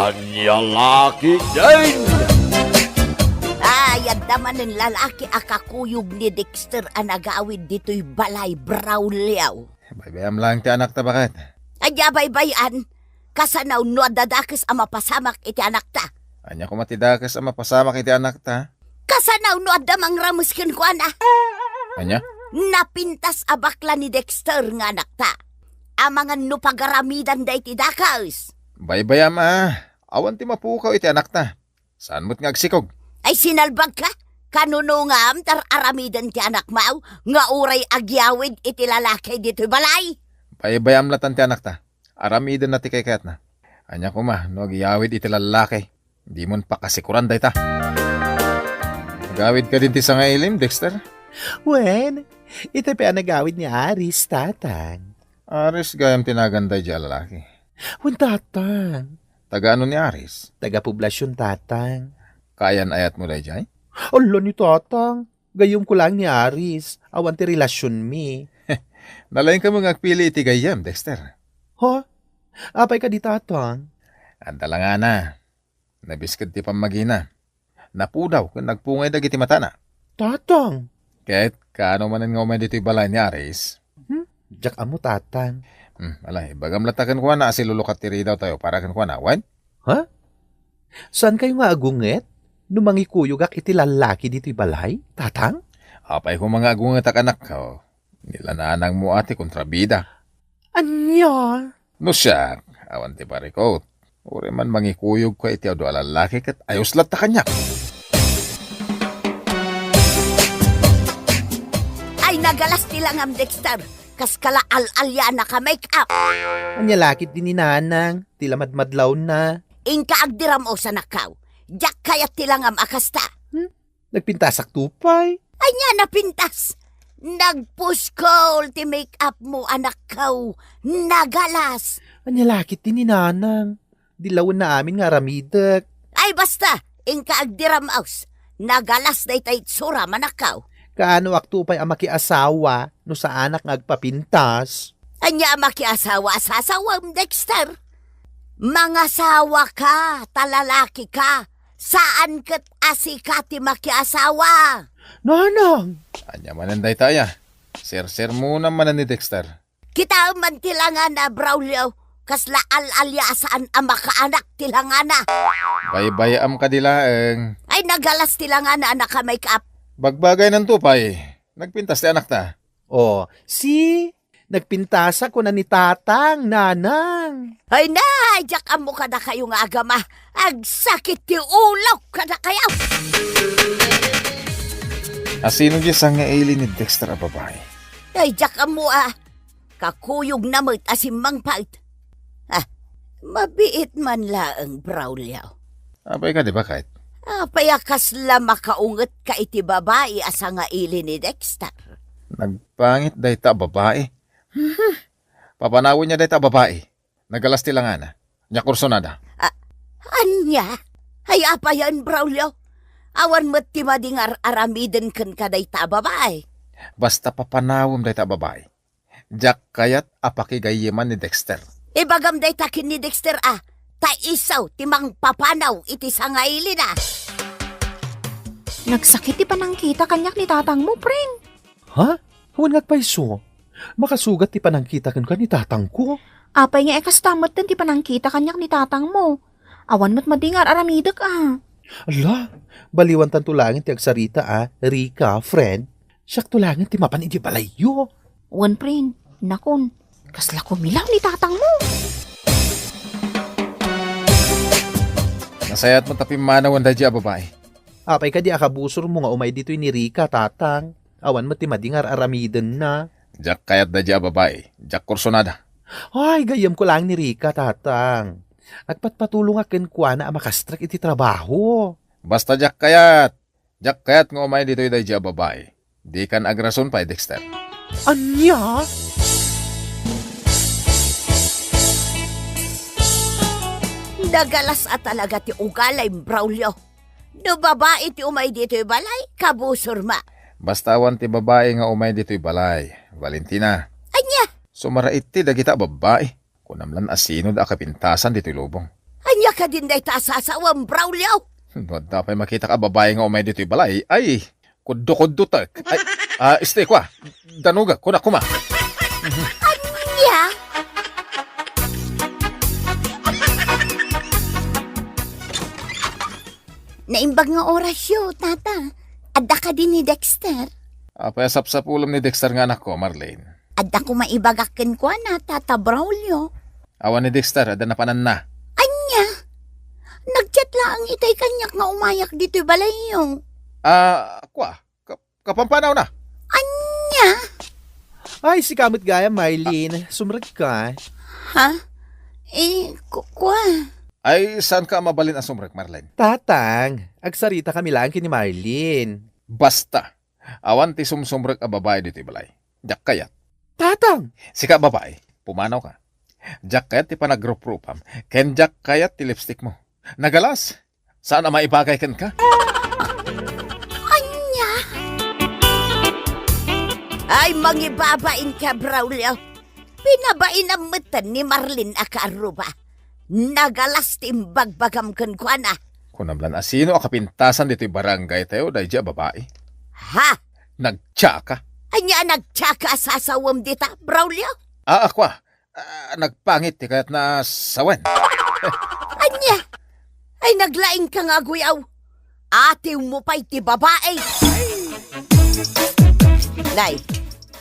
Anya laki din! Ayad naman ng lalaki akakuyog ni Dexter ang nagawid dito'y balay Braulio. Baybayam lang ti anak ta bakit? Anya baybayan, kasanaw no dadakis ang mapasamak iti anak ta. Anya ko matidakas ang mapasamak iti anak ta. Kasanaw no adamang ramuskin ko na. Anya? Napintas abakla ni Dexter nga anak ta. Amangan no pagaramidan da iti dakas. Baybayam awan ti mapukaw iti anak ta. Saan mo't ngagsikog? Ay sinalbag ka? Kanunungam tar aramidan ti anak mau nga uray agyawid iti lalaki dito'y balay. Baybayam latan ti anak ta. Aramidan na ti kaykat na. Anya ko no agiyawid iti lalaki. Di mon pakasikuran day ta. Nagawid ka din ti sangailim, Dexter? Wen, ito pa ang nagawid ni Aris, tatang. Aris gayam tinaganday di lalaki. Wen, tatang. Taga ano ni Aris? Taga-poblasyon, tatang. Kayan ayat mo day jay? Alo ni tatang. Gayom ko lang ni Aris. Awan ti relasyon mi. Nalayin ka mong agpili iti gayam, Dexter. Ha? Apay ka di, tatang. Andala nga na. Nabiskad ti pamagina. Napudaw kung nagpungay dagiti mata na. Tatang. Kahit kaano manan nga umay dito'y balay ni Aris. Diyak amo, tatang. Alay, bagam latakan ko na asilulukat tiri daw tayo para kan ko na, wan? Ha? Saan kayo nga agunget? Numangikuyog ak iti lalaki dito'y balay, tatang? Apay ko mga agungat ak anak ko. Nilananang mo ati kontrabida. Anya? No siya, awan ti parikot. Uri man mangikuyog ko iti ado alalaki kat ayos lat ta kanya. Ay nagalas nilang am Dexter. Kas kala al-alya na ka make up. Anya lakit din ni nanang. Tila madmadlaw na. Inka agdiram o sa nakaw. Diyak kayat tilangam akasta. Nagpintasak tupay. Anya napintas. Nagpush ko ulti make up mo anak kaw. Nagalas. Anya lakit din ni nanang. Dilawan na amin nga ramidak. Ay basta. Inka agdiram aus. Nagalas na itay tsura manakaw. Kaano aktupay ang makiasawa no sa anak ngagpapintas? Anya makiasawa sa asawam Dexter. Mangasawa ka, talalaki ka. Saan kat asikati makiasawa? Nanang! Anya mananday taya. Sir muna manan ni Dexter. Kita man tilangan na Braulio. Kasla al-alya saan ang makaanak tilangan na. Baybayam ka dilaeng. Ay nagalas tilangan na anak ka make up. Bagbagay ng tupay. Nagpintas ti anak ta. Oh, nagpintasa ko na ni tatang, nanang. Ay na, jak amo ka na kayo nga agama. Agsakit ti ulo ka na kayo. Asino di sang nga ili ni Dexter a babae? Ay jak amo kakuyog na mo't asimang pait. Mabiit man laang Braulio. Apay ka di ba kahit? Payakas la makaunget ka iti babae asa nga ili ni Dexter. Nagpangit day ta babae. Papanawin niya day ta babae. Nagalas tilangan na. Nya kursonada. Anya? Ay apayan Braulio. Awan mo't ti madingar aramiden kan kaday ta babae. Basta papanawin day ta babae. Jack kayat apakigayiman ni Dexter. Ibagam day takin ni Dexter taisaw timang papanaw iti sangaili na. Nagsakit ti panangkita kanyak ni tatang mo, pring. Ha? Huwag nagpaiso. Makasugat ti panangkita kan ni tatang ko. Apay nga ekastamot din ti panangkita kanyak ni tatang mo. Awan mo't madingar aramidak Ala, baliwan tan tulangin ti agsarita Rika, friend. Siyak tulangin ti mapan iti balayo. Wan, pring. Nakon, kasla kumilaw ni tatang mo. Nasayat mo tapi manawan da dya babae. Apay ka di akabusor mo nga umay dito'y ni Rika, tatang. Awan mo ti madingar aramiden na. Jack kayat da dya babae. Jack kursonada. Ay, gayam ko lang ni Rika, tatang. Agpatpatulong akin kwa na makastrak iti trabaho. Basta Jack kayat. Jack kayat nga umay dito'y da dya babae. Di kan agrason pa Dexter. Anya? Nagalas talaga ti ugalay Braulio. No babae ti umay dito'y balay, kabusor ma. Basta awan ti babae nga umay dito'y balay. Valentina. Anya? Sumarait ti dagita babae. Kunamlan asino da kapintasan dito'y lubong. Anya Anya ka din day ta sasawang Braulio. Doon dapat makita ka babae nga umay dito'y balay. Ay, kuddo-kuddo ta. Ay, stay ko danuga, kuna kuma. Anya? Naimbag nga orasyo, tata. Adda ka din ni Dexter. Apay sap ulam ni Dexter nga anak ko, Marlene. Adda ko maibagakin ko na, tata Braulio. Awan ni Dexter, ada na panan na. Anya? Nagchat lang itay kanyak nga umayak dito'y balayo. Kapampanaw na. Anya? Ay, si kamot gaya, Marlene. Sumrag ka. Ha? Kwa? Ay, saan ka mabalin ang sumrek, Marlene? Tatang, agsarita kami lang kini Marlene. Basta, awan ti sumsumrek a babae dito'y balay. Jak kayat. Tatang! Sika babae, pumanaw ka. Jak kayat ti panagrup-rupam. Ken jak kayat ti lipstick mo. Nagalas, saan ang maibagay ken ka? Anya? Ay, mangibabain ka, Braulio. Pinabain ang mata ni Marlene Akaruba. Nagalas timbagbagam kan kwa na. Kunamlan asino a kapintasan dito'y barangay tayo dahil dya babae. Ha? Nagtsaka. Anya nagtsaka sa sawam dita, Braulio? Akwa, nagpangit ti kayat na sawan. Anya? Ay naglaing ka nga guyaw. Ate mo pa'y ti babae. Nay,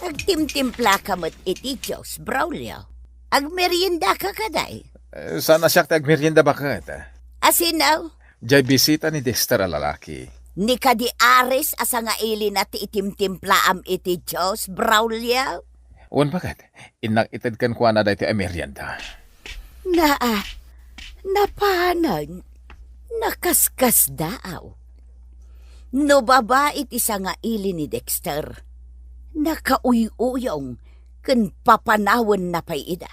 nagtimtimpla ka mo't iti Diyos, Braulio. Agmerienda ka kaday. Sana siya tagmerienda ba ka? Asinaw? Diya'y bisita ni Dexter a lalaki. Ni ka di aris asa nga ili na ti itimtimpla am iti Diyos, Braulio? Uwan bagat, inakitid kan kuha na dahi ti merienda. Napanan, nakaskas daaw. No babait isa nga ili ni Dexter, nakauy-uyong ken papanawan na pay ida.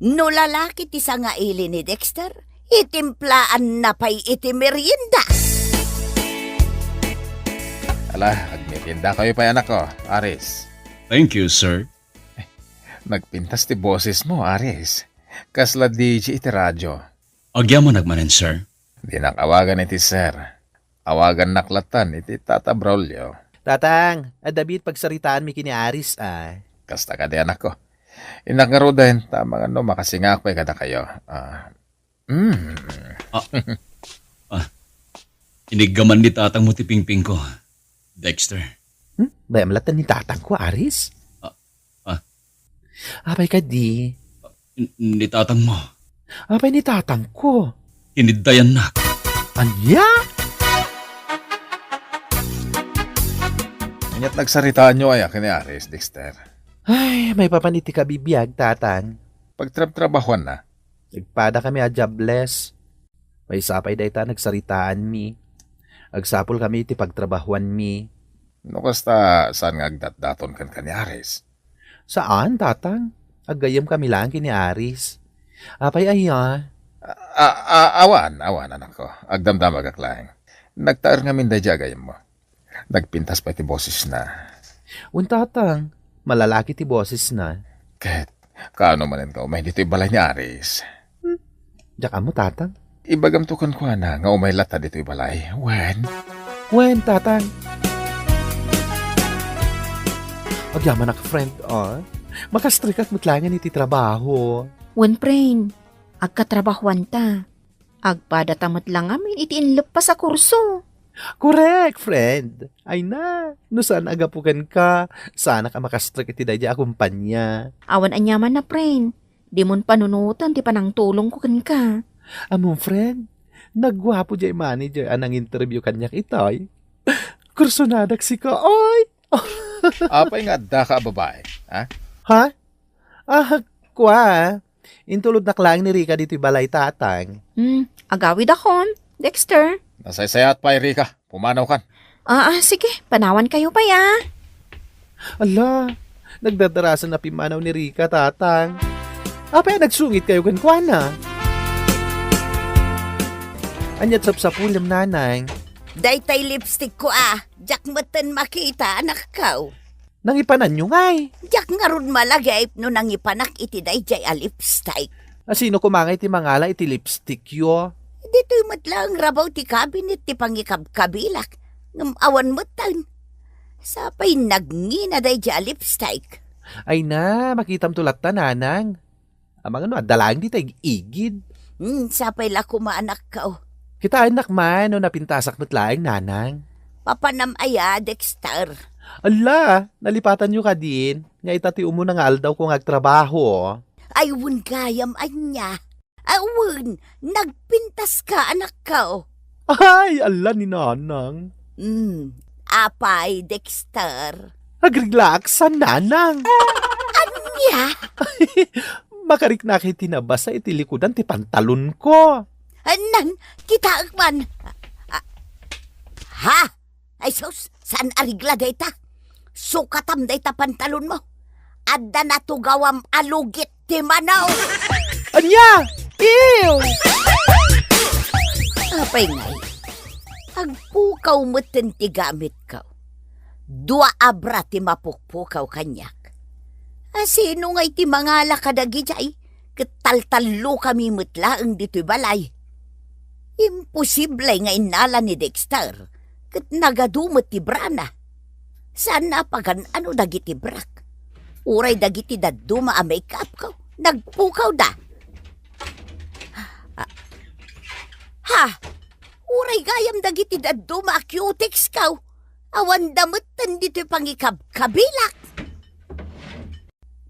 No lalaki ti isa nga ili ni Dexter, itimplaan na pay iti merienda. Ala, agmerienda kayo pa anak ko, Aris. Thank you, sir. Nagpintas ti boses mo, Aris. Kasla DJ iti radyo. Agyaman nagmanen, sir. Di nakawagan iti sir. Awagan naklatan iti Tata Braulio. Tatang, adabit pagsaritaan mi kini Aris, Kasta ka di anak ko. Inak nga ro dahin, tama nga no, makasingak pa kada kayo. Inigaman ni tatang mo ti pingping ko. Dexter. Bayamlatan ni tatang ko, Aris. Apay ka di. Ni tatang mo. Apay ni tatang ko. Inidayan na. Anya? Anyat nagsaritaan nyo ay akin ni Aris, Dexter. Ay, may papaniti ka bibiyag, tatang. Pagtrabahuan na. Nagpada kami a jobless. May sapay dayta nagsaritaan mi. Agsapol kami iti pagtrabahuan mi. No kasta saan nga agdat-daton kan ni Aris? Saan, tatang? Agayam kami lang kini Aris. Apay aya. Awan anak ko. Agdamdam agaklang. Nagtaar nga minday agayam mo. Nagpintas pa iti boses na. Tatang, malalaki ti boses na. Ket, kaano manin ka umay dito'y balay ni Aris. Diyak mo, tatang? Ibagam to kan kuha na nga umay lata dito'y balay. When, tatang? Agyaman friend, makastrikat mutlangan iti trabaho. Wen prain, agkatrabahuan ta. Agpada tamot lang amin iti inlep pa sa kurso. Correct, friend. Ay na, no saan agapukan ka? Sana ka makastrik iti dayja akumpanya. Awan anyaman na prain. Di mon panunutan ti panang tulong ko kan ka. Among friend, nagwapo jay manager anang interview kanyak itoy. Kursonadak si ka, oy! Apay nga da ka babae. Ha? Ha? Kwa. Intulod na klang ni Rika dito'y balay tatang. Agawid akon, Dexter. Nasaysayat pa, Erika. Pumanaw kan. Sige, panawan kayo pa ya. Ala, nagdadarasan na pimanaw ni Rika tatang. Apay nagsungit kayo kan kwa na. Anyat sapsapulam nanang. Daytay lipstick ko Jak matan makita anak kaw. Nangipanan nyo ngay. Jak nga ron malagay no nangipanak iti dayjay a lipstick. Sino kumangay ti mangala iti lipstick yo? Dito'y matlang rabaw ti cabinet ti pangikabkabilak. Ngam awan mo tan. Sapay nagngina day di lipstick. Ay na, makitam tulat ta nanang. Amang ano, dalang di tayo igid. Sapay la kumaanak ka o. Kita anak man, no napintasak mo't laing nanang. Papanam aya, Dexter. Ala, nalipatan nyo ka din. Nga itati umo na nga aldaw kong agtrabaho. Ayun gayam anya. Awun, nagpintas ka anak ka o. Ay, ala ni nanang. Apay, Dexter. Agriglaaksan nanang. Anya? Makarik na kay tinabasa iti likudan ti pantalon ko. Nan, kita man. Ha? Ay sus, saan arigla dayta? Sukatam dayta pantalon mo. Adda na tugawam alugit ti manaw. Anya! Ew! Apay ngay, agpukaw mo ti gamit ka. Dua abra ti mapukpukaw kanyak. Sino ngay ti mangala kadagi jay? Ketal-talo kami mutlaang dito'y balay. Imposible nga inala ni Dexter. Ket nagadumot ti brana. Sana pagan ano dagiti brak. Uray dagiti daduma a make-up ko. Nagpukaw da. Ha? Uray gayam dagiti daduma a cutics kaw. Awan damutan dito'y pangikab-kabilak.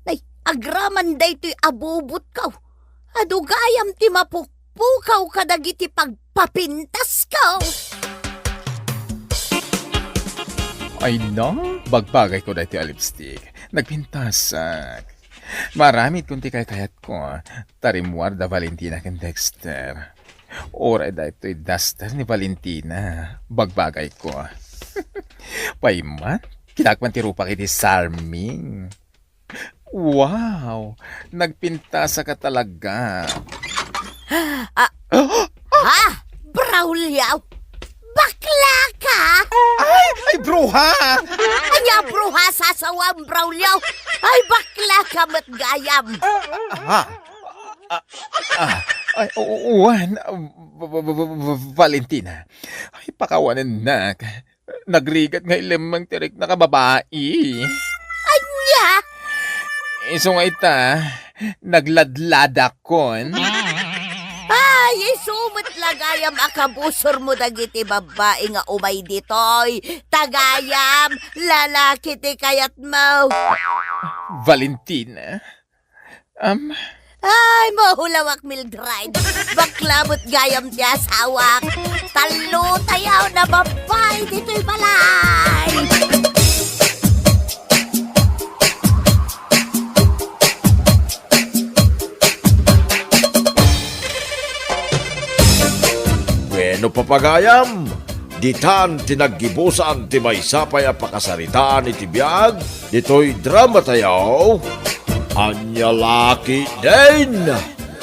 Nay, agraman dayto'y abubot kaw. Adugayam ti mapukpukaw kadagiti pagpapintas kaw. Ay no, bagbagay ko dahil lipstick. Nagpintasak. Maramit kung ti kayat ko. Tarimwar da Valentina ken Dexter. Oray da ito'y duster ni Valentina. Bagbagay ko. Paiman, kinakman ti rupa kiti Salming. Wow, nagpintasa ka talaga. Ha? Braulyaw? Bakla ka? Ay, bruha! Anya bruha sasawang Braulyaw? Ay bakla ka matgayam. Ay, uwan. Valentina. Ay, pakawanan na. Nagrigat nga ilamang tirik na kababae. Anya? Iso nga ita, nagladlada kon. Ay, sumot lagayam akabusor mo dagiti babae nga umay ditoy. Tagayam, lalaki ti kayat mo. Valentina. Ay, mahulawak Mildred. Baklamot gayam ti asawak. Talo tayaw na babae dito'y balay. Bueno papagayam, ditan tinaggibusan ti may sapay a pakasaritaan iti biyag, dito'y drama tayaw. Anya laki din!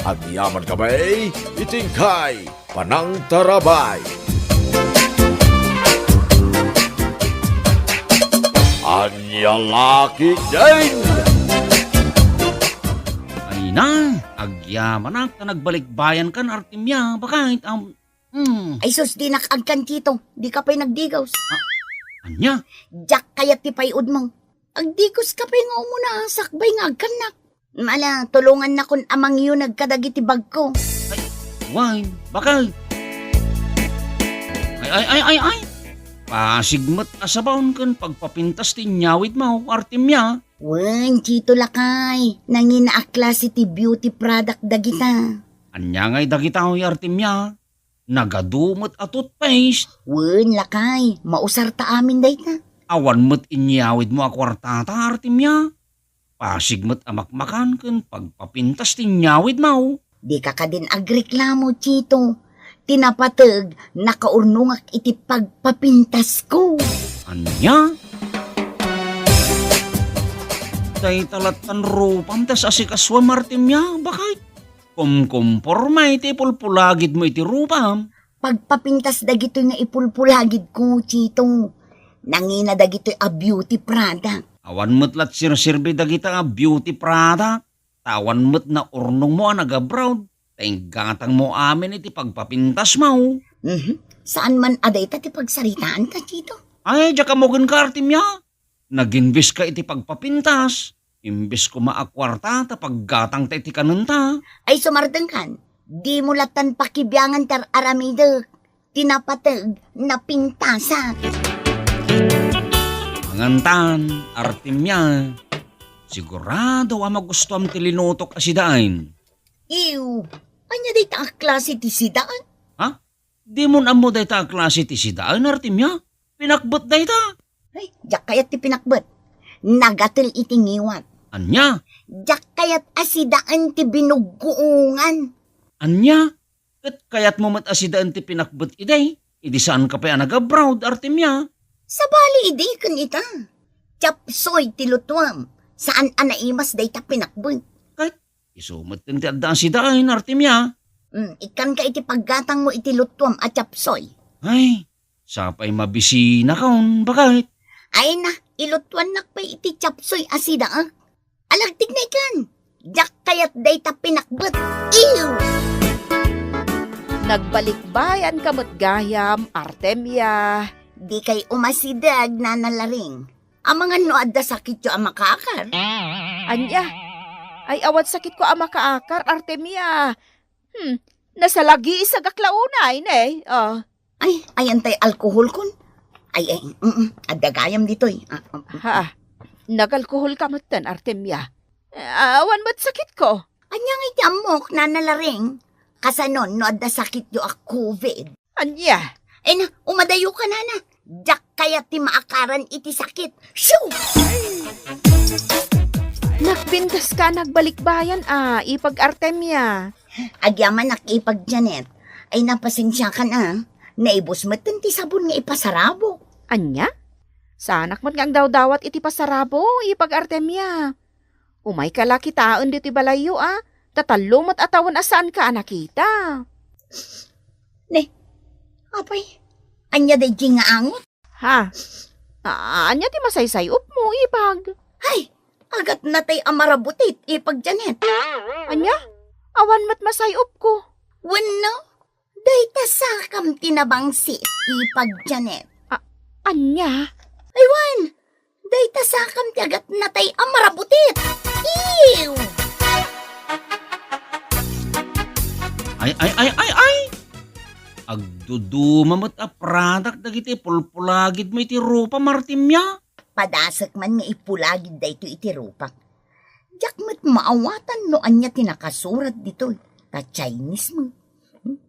Agyaman kamay, itingkay, panang tarabay. Anya laki din! Ay na, agyaman na, nagbalik bayan kan Artemia, bakit, Ay sus, di nakagkan kito. Di ka pa'y nagdigaws. anya, Jack kayat ti payud mo. Agdigos ka pa'y nga umuna, sakbay nga agkanak. Mala, tulungan na kun amang yun nagkadagi ti bag ko. why, bakit? Ay, pasigmat asabaon kan pagpapintas ti nyawit mo, Artemia. Wen, chito lakay. Nangina a klase ti beauty product dagita. Anya nga'y dagita hoy Artemia. Nagadumot a toothpaste. Wen, lakay. Mausar ta amin dayta. Awan mo't inyawid mo a kwartata, Artemia. Pasigmat amakmakan kan pagpapintas ti nyawid mo. Di ka din agreklamo, chito. Tinapatag, nakaurnungak iti pagpapintas ko. Anya? Tay talatan rupam tas asikaswam, Artemia. Bakit? Kumporma iti pulpulagid mo iti rupam. Pagpapintas dagito nga ipulpulagid ko, chito. Nangina dagito a beauty product. Awan mo't lat sirsirbi dagita a beauty product. tawan mo't na urnong mo ang nagabroad. Gatang mo amin iti pagpapintas mo. Saan man aday ta ti pagsaritaan ta dito? Ay, diya ka mo ka Artemia. Nag-invest ka iti pagpapintas. Imbes ko maakwarta ta paggatang ta iti kanunta. Ay sumardeng kan, di mo latan pakibiyangan tar aramidek. Tinapatag na pintasa. Mangantan, Artemia. Sigurado ang magustuhan ti linutok asidain. Ew, anya day ta klase ti sidaan? Ha? Di mo na mo day ta klase ti sidaan, Artemia. Pinakbot day ta. Ay, jak kayat ti pinakbet. Nagatil itingiwat. Anya? Jak kayat asidaan ti binuguungan. Anya? Kat kayat mo mat asidaan ti pinakbot iday. Idi saan ka pa nag-abroad, Artemia? Sa bali idi kan ita. Chapsoy ti lutwam. Saan anaimas day ta pinakbet? Isumat ti adaan sidaan, Artemia. Ikan ka iti paggatang mo iti lutwam at chapsoy. Ay, sapay mabisi na kaon, bakit? Ay na, ilutwan nakpay iti chapsoy asidaan. Alagtig na ikan. Jak kayat day ta pinakbet. Ew! Nagbalikbayan kamot gayam, Artemia. Di kay umasidag na nalaring. Ang mga noad da sakit yo ang makakar. Anya, ay awat sakit ko ang makaakar, Artemia. Nasalagi isa gaklaunay, ne? Ay, ayan tay alkohol kun. Ay, adagayam ditoy. Ha, nagalkohol ka matan, Artemia. Awan mo't sakit ko. Anyang iti amok na nalaring. Kasanon, noad da sakit yo ang COVID. Anya, Ay na, umadayo ka na. Jak kaya ti maakaran iti sakit. Shoo! nagpintas ka nagbalikbayan, ipag Artemia. Agyaman nakipag Janet. Ay napasensya ka na. Naibos mo ti sabon nga ipasarabo. Anya? Sanak man ngang daw-dawat iti pasarabo, ipag Artemia. Umay ka laki taon dito balayo, Tatalo mo't atawan asaan ka nakita. Ne, apay, anya day nga angot. Ha? Anya ti masaysayop mo, ipag. Ay, agat na tay amarabutit ipag Janet. Anya? Awan mo't masayop ko. Wano, day ta sakam tinabangsit ipag Janet. Anya? Aywan, day ta sakam ti agat na tay amarabutit. Ew! Ay! Agdudumamot a product dagiti pulpulagid mo iti rupa, Artemia. Padasak man nga ipulagid da ito iti rupak. Diyak mo't maawatan no anya tinakasurat dito. Ta Chinese mo.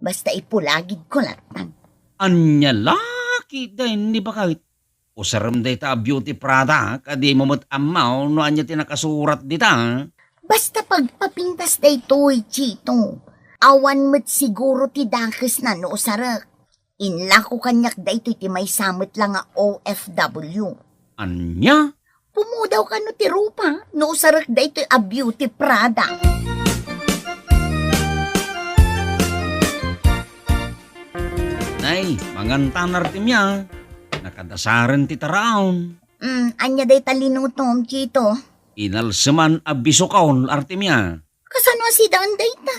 Basta ipulagid ko latan. Anya laki dahin ni bakit? Usaram day ta beauty product, adi mo mo't amaw no anya tinakasurat dita. Basta pagpapintas da ito'y chito. Awan mo't siguro ti dakes na no sarak. Inla ko kanyak da ito'y ti may samot lang nga OFW. Anya? Pumudaw ka no ti rupa. No sarak da ito'y a beauty product. Nay, mangantan Artemia. Nakadasaran ti taraon. Anya day talinutom, chito. Inalsaman abiso kaon, Artemia. Kasano si daan day ta?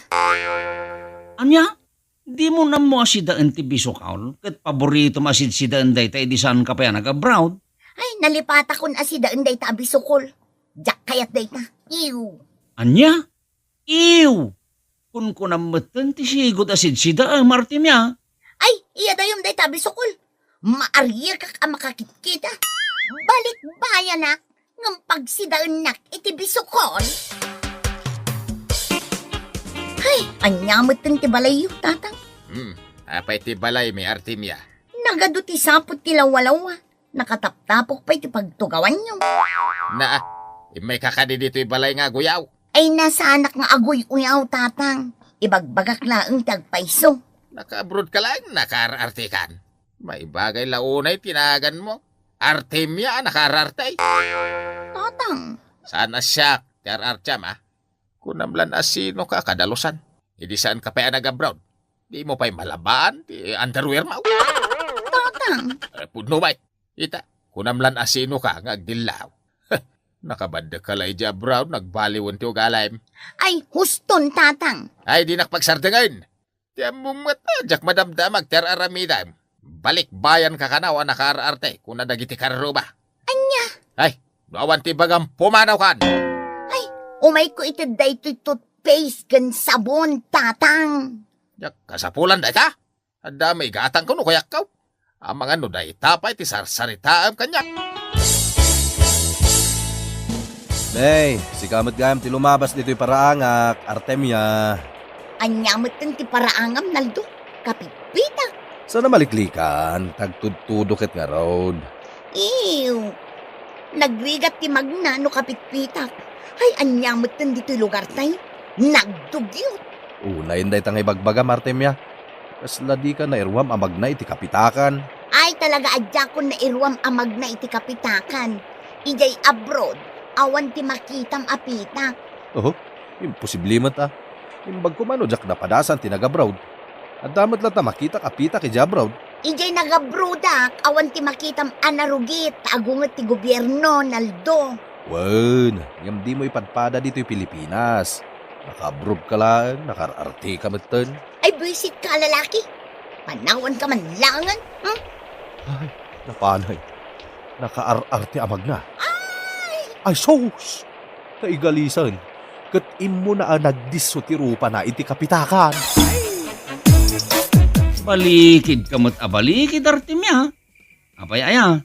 Anya? Di mo na mo si daan ti biso kaon. Kat paborito masid si daan day ta edisan ka pa yan nag-abroad. Ay, nalipata kun asidaan day ta abisukol. Jak kayat day ta. Ew. Anya? Ew! Kun ko namatan ti sigod asid si daan, Artemia. Ay, iya dayom day ta abisukol. Maariya ka makakitkita. Balik bayan na. Ngam pagsidaan nak iti bisukol. Ay, anyamot ng tibalayo, tatang. Apay ti balay may Artemia. Nagado ti sapot ti lawalawa. Nakataptapok pa iti pagtugawan nyo. May kakadi dito balay nga guyaw. Ay, nasa anak nga agoy uyaw, tatang. Ibagbagak laang tagpaiso. Naka-abroad ka lang, naka-artikan. May bagay launay tinagan mo. Artemia, naka-arartay. Tatang. Saan asyak, tiar-artyam Kunamlan asino ka kadalusan. Hindi saan ka pa nag-abroad. Di mo pa'y malabaan, di underwear mo. Tatang. Pudno ba'y? Ita, kunamlan asino ka nga agdilaw. Nakabanda ka lay di abroad, nagbaliwan ti ugalaym. Ay, huston, tatang. Ay, di nakpagsardangan. Tiyan mo matadyak madamdamag ter aramidam. Balik bayan ka kanawa nakaararte kung nadagiti karuba. Anya? Ay, awan ti bagang pumanaw kan. Ay, umay ko ito daytoy toothpaste gan sabon, tatang. Yak, kasapulan da ka? Ada may gatang ko no kayak kaw. Ang mga no da itapay ti sarsaritaam kanya. Nay, si kamot gayam ti lumabas dito'y paraangak, Artemia. Anyamot ng ti paraangam, Naldo. Kapitpita. Sana maliklikan, tagtudtudo ket nga road. Ew. Nagrigat ti magna no kapitpita. Ay, anyamot ng dito'y lugar tay. Nagdugyot. Unayin day tangay bagbagam, Artemia. Kasla di ka na irwam amag na iti kapitakan. Ay, talaga adya ko na irwam amag na iti kapitakan. Ijay abroad. Awan ti makitam apita. Oh, imposible mat ah. Imbag ko mano, jak na padasan tinagabroad. At damat lata makita kapita kay Jabroad. Ijay nagabrodak. Awan ti makitam anarugit. Agungat ti gobyerno, Naldo. Wen, ngam di mo ipadpada dito'y Pilipinas. Nakabroad ka lang, nakararte ka matan. Ay, buisit ka, lalaki. Panawan ka man langan. Hmm? Ay, napanay. Nakaararte amag na. Ay, sos! Kaigalisan. Kat imo na nagdiso ti rupa na iti kapitakan. Balikid kamot abalikid, Artemia. Apay aya.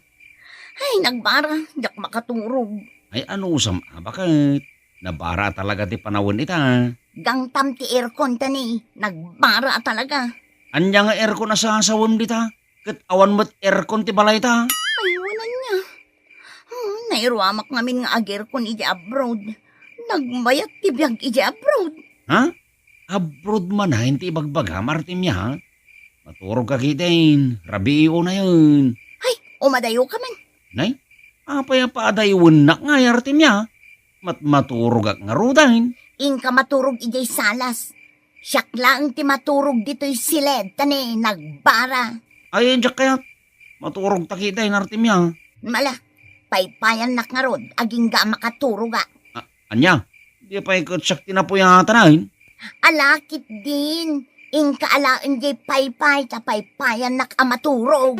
Ay, nagbara. Dak makaturog. Ay ano usam, bakit? Nabara talaga ti panawon ita. Gangtam ti aircon tani. Nagbara talaga. Anya nga aircon na sa sawam dita. Kat awan mo't aircon ti balay ta. Ay, wala niya. Nairuamak ngamin nga aircon iji abroad. Nagbayat ti biyag iji abroad. Ha? Abroad man ha, hindi ibagbaga, Artemia ha? Maturog ka kitain, rabiyo na yun. Ay, umadayo ka man. Nay, apay pa adaywan na nga, Artemia. Maturog ak nga rudahin. Inka maturog iji salas. Siyak lang ti maturog dito'y siled tani. Nagbara. Ay, jak kaya, maturog takitain, Artemia. Mala, paypayan nak nga rod. Aging ga makaturog ga. Anya, di pa ikot siyak tinapuyatanahin. Alakit din. Inka alaan di paypay ta paypayan nak amaturog.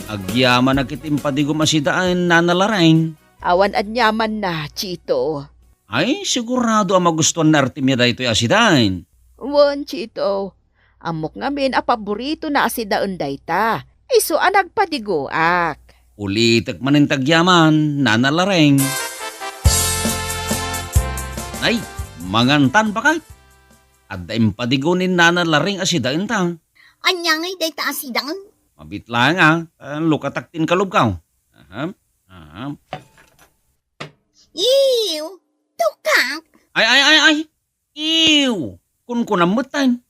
Agyaman na kitimpadigom asidaan nanalarain. Awan anyaman na, Chito. Ay, sigurado ang magustuhan na Artemia dahito asidaan. Wan, Chito. Amok ngamin a paborito na asidaan dayta. Iso ang nagpadiguak. Ulitak man ang tagyaman, nanalarain. Ay, mangantan pa kay. At daim padigunin nanalaring asidaan ta. Anya ngay day ta asidang. Mabit lang lukataktin kalubkaw. Ew! Tukak! Ay! Ew! Kun namutan.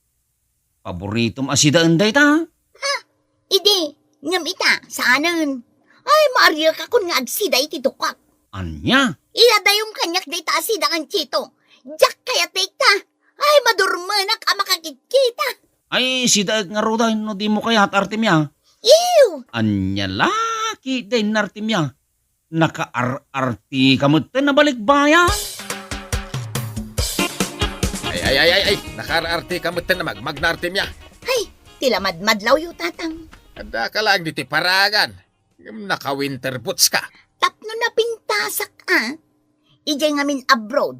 Paboritom asidaan day ta. Ide, ngamita, saanan. Ay, Maria ka kun nga agsiday ti tukak. Anya? Iadayom kanyak day ta asidang chito. Jak kaya take ta. Ay, madurmanak ang makakikita. Ay, sidaag nga ruday no di mo kaya at Artemia. Ew! Anya laki din Artemia. Naka-arti kamutin na balikbayan. Ay, nakararte ka mo na magnartim niya. Ay, tila madmadlaw yu tatang. Ada ka lang diti paragan. Naka-winter boots ka. Tapno na pintasak Ijay ngamin abroad.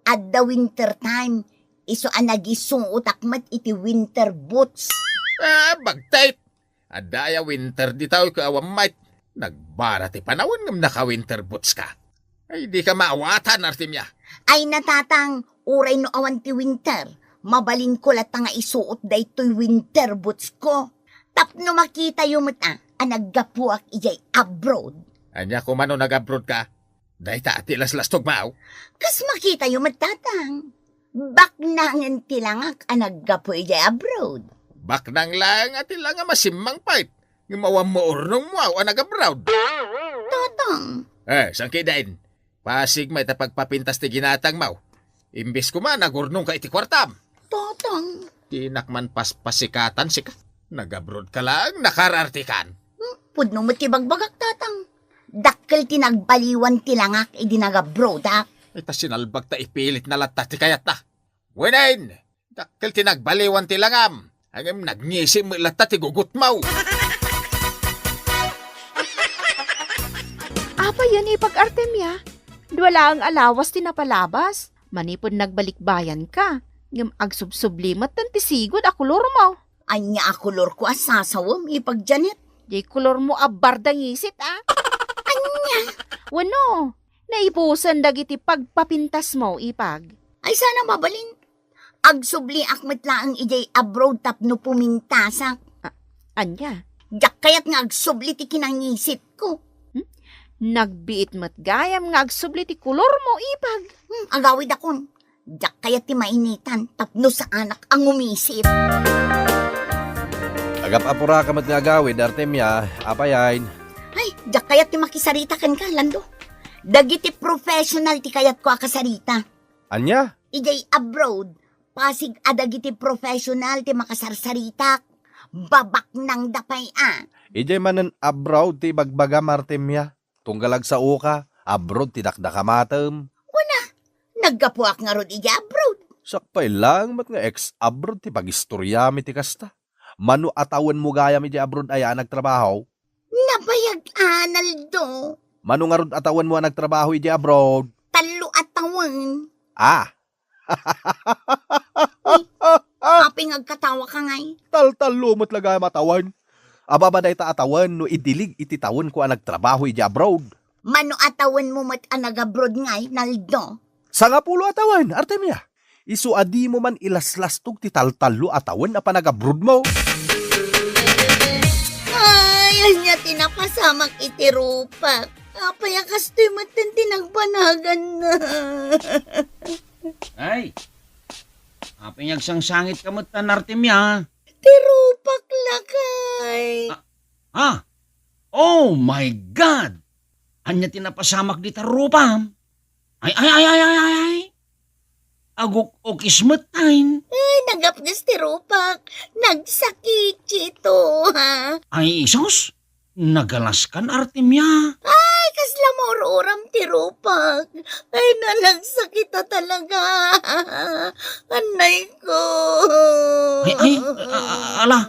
At the winter time. Iso anagisuot akmat iti winter boots. Bagtayt. Adaya winter di tao ko awam might. Nagbara ti panawon ngam naka-winter boots ka. Ay, di ka maawatan, Artemia. Ay natatang, uray no awan ti winter. Mabalin ko lat nga isuot day to'y winter boots ko. Tapno makita yung mata, anaggapuak ijay abroad. Anya kung mano nag-abroad ka, dahi ta atilas-las tugmaw. Kas makita yung matatang. Baknangan tilangak anaggapu ijay abroad. Baknang lang at ilang masimang pait. Ngumawam mo urnong mo ang nag-abroad. Tatang, Saan kidain? Pasig may tapagpapintas ti ginatang mau. Imbis ko man, nagurnong ka iti kwartam. tatang. Tinakman paspasikatan sika. Nag-abroad ka lang, nakarartikan. Pudno mo ti bagbagak tatang. Dak dakkel tinagbaliwan tilangak idinagabrodak. Ita sinalbag ta ipilit na latta ti kayat ta. Winain! Dakkel tinagbaliwan ti langam. Hanggang nagngisi mo latta ti gugutmaw. Apa yan ipag-Artemia? Wala ang alawas tinapalabas. Manipod nagbalikbayan ka. Ngam agsubsublimat tan ti sigod akulor mo. Anya akulor ko asasawam ipagjanit. Di kulor mo abardang isit Anya? Wano? Naipusan dagiti pagpapintas mo ipag. Ay sana mabalin. Agsubli akmet laang ijay abroad tapno pumintasak. Anya? Jak kayat nga agsubli ti kinangisit ko. Nagbiit mat gayam nga agsubli ti kulor mo ipag. Agawid akon. Jak kayat ti mainitan tapno sa anak ang umisip. Agap-apura ka mat nga gawid, Artemia. Apayain. Ay, jak kayat ti makisarita kan ka, Lando. Dagiti professional ti kayat ko akasarita. Anya? Ijay abroad, pasig adagiti professional ti makasarsaritak. Babak ng dapay Ijay manan abroad ti bagbaga, Artemia. Tunggalag sa uka, abroad ti dakdakamatem. Naggapuak nga rod ijay abroad. Sakpay lang mat nga ex-abroad ti pagistoryami ti kasta. Mano atawan mo gayam ijay abroad ay nagtrabaho. Nabayag Analdo. Mano nga rod atawan mo nagtrabaho ijay abroad. Talo atawan. Ah, Aping agkatawa ka ngay. tal-talo mo't lagay matawan. Ababa na ita atawan no idilig iti tawon ko ang nagtrabaho ijay abroad. Mano atawan mo mat anag-abroad ngay, Naldo. Sa nga pulo atawan, Artemia. Isu adi mo man ilaslastog ti tal-talo atawan na panag-abroad mo. Ay, anya tinapasamak iti rupak. Apay akastoy matan tinagbanagan na. Ay, apinyag sang sangit ka mo tan Artemia. Tirupak lakay. Ha? Oh my God! Anya tinapasamak di tarupam. Ay. Aguk o kismetain. Ay, nagapgas tirupak. Nagsakit ito, ha? Ay, isos? Nagalaskan Artemia. Ay, kasla mo oram tirupak. Ay, nalagsakit na talaga. Anay ko. Ay, ala,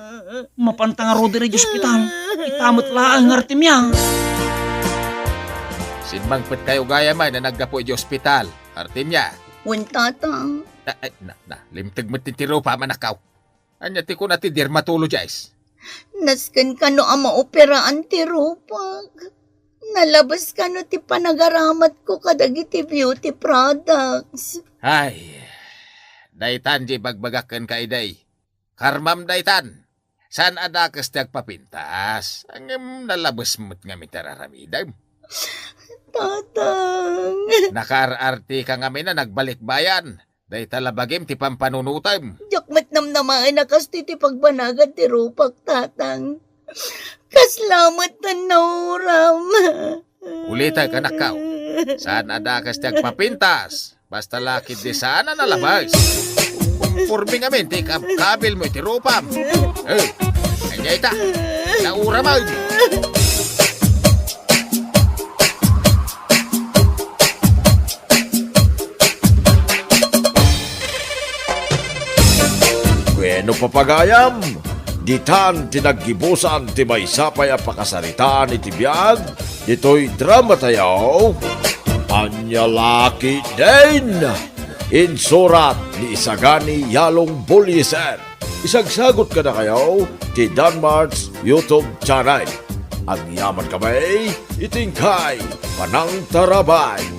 mapantang aro diri di ospital. Itamot laang Artemia. Sinmangpet kayo gaya man na naggapo di ospital. Artemia. Untatang. Limtig mo titiro pa manakaw. Anya ti ko na ti dermatologist. Naskan ka no ang maoperaan tirupak. Nalabas ka no ti panagaramat ko kadagiti beauty products. Ay, daytan di bagbagaken ka iday. Karmam daytan. San adakas ti agpapintas? Ang nalabas mo't nga mitararamidam. Tatang. Nakaararti ka nga na nagbalik bayan. Day talabagim ti pampanunutam. Jakmat namnamaan na kasti ti pagbanagan ti rupak, tatang. Kaslamat na nauram. Ulitay ka nakaw. Saan adakas ti agpapintas? Basta lakid di sana nalabas. Forming amin ti kabil mo iti rupam. Eh, kanya ita. Naura mo. Bueno papagayam, ditan tinaggibusan ti maysapay a pakasaritaan iti biag, dito'y drama tayo. Anya laki din! Insurat ni Isagani Yalong Buliser. Isagsagot ka na kayo ti Danmar's YouTube channel. Ang yaman kamay, itingkay, panang tarabay.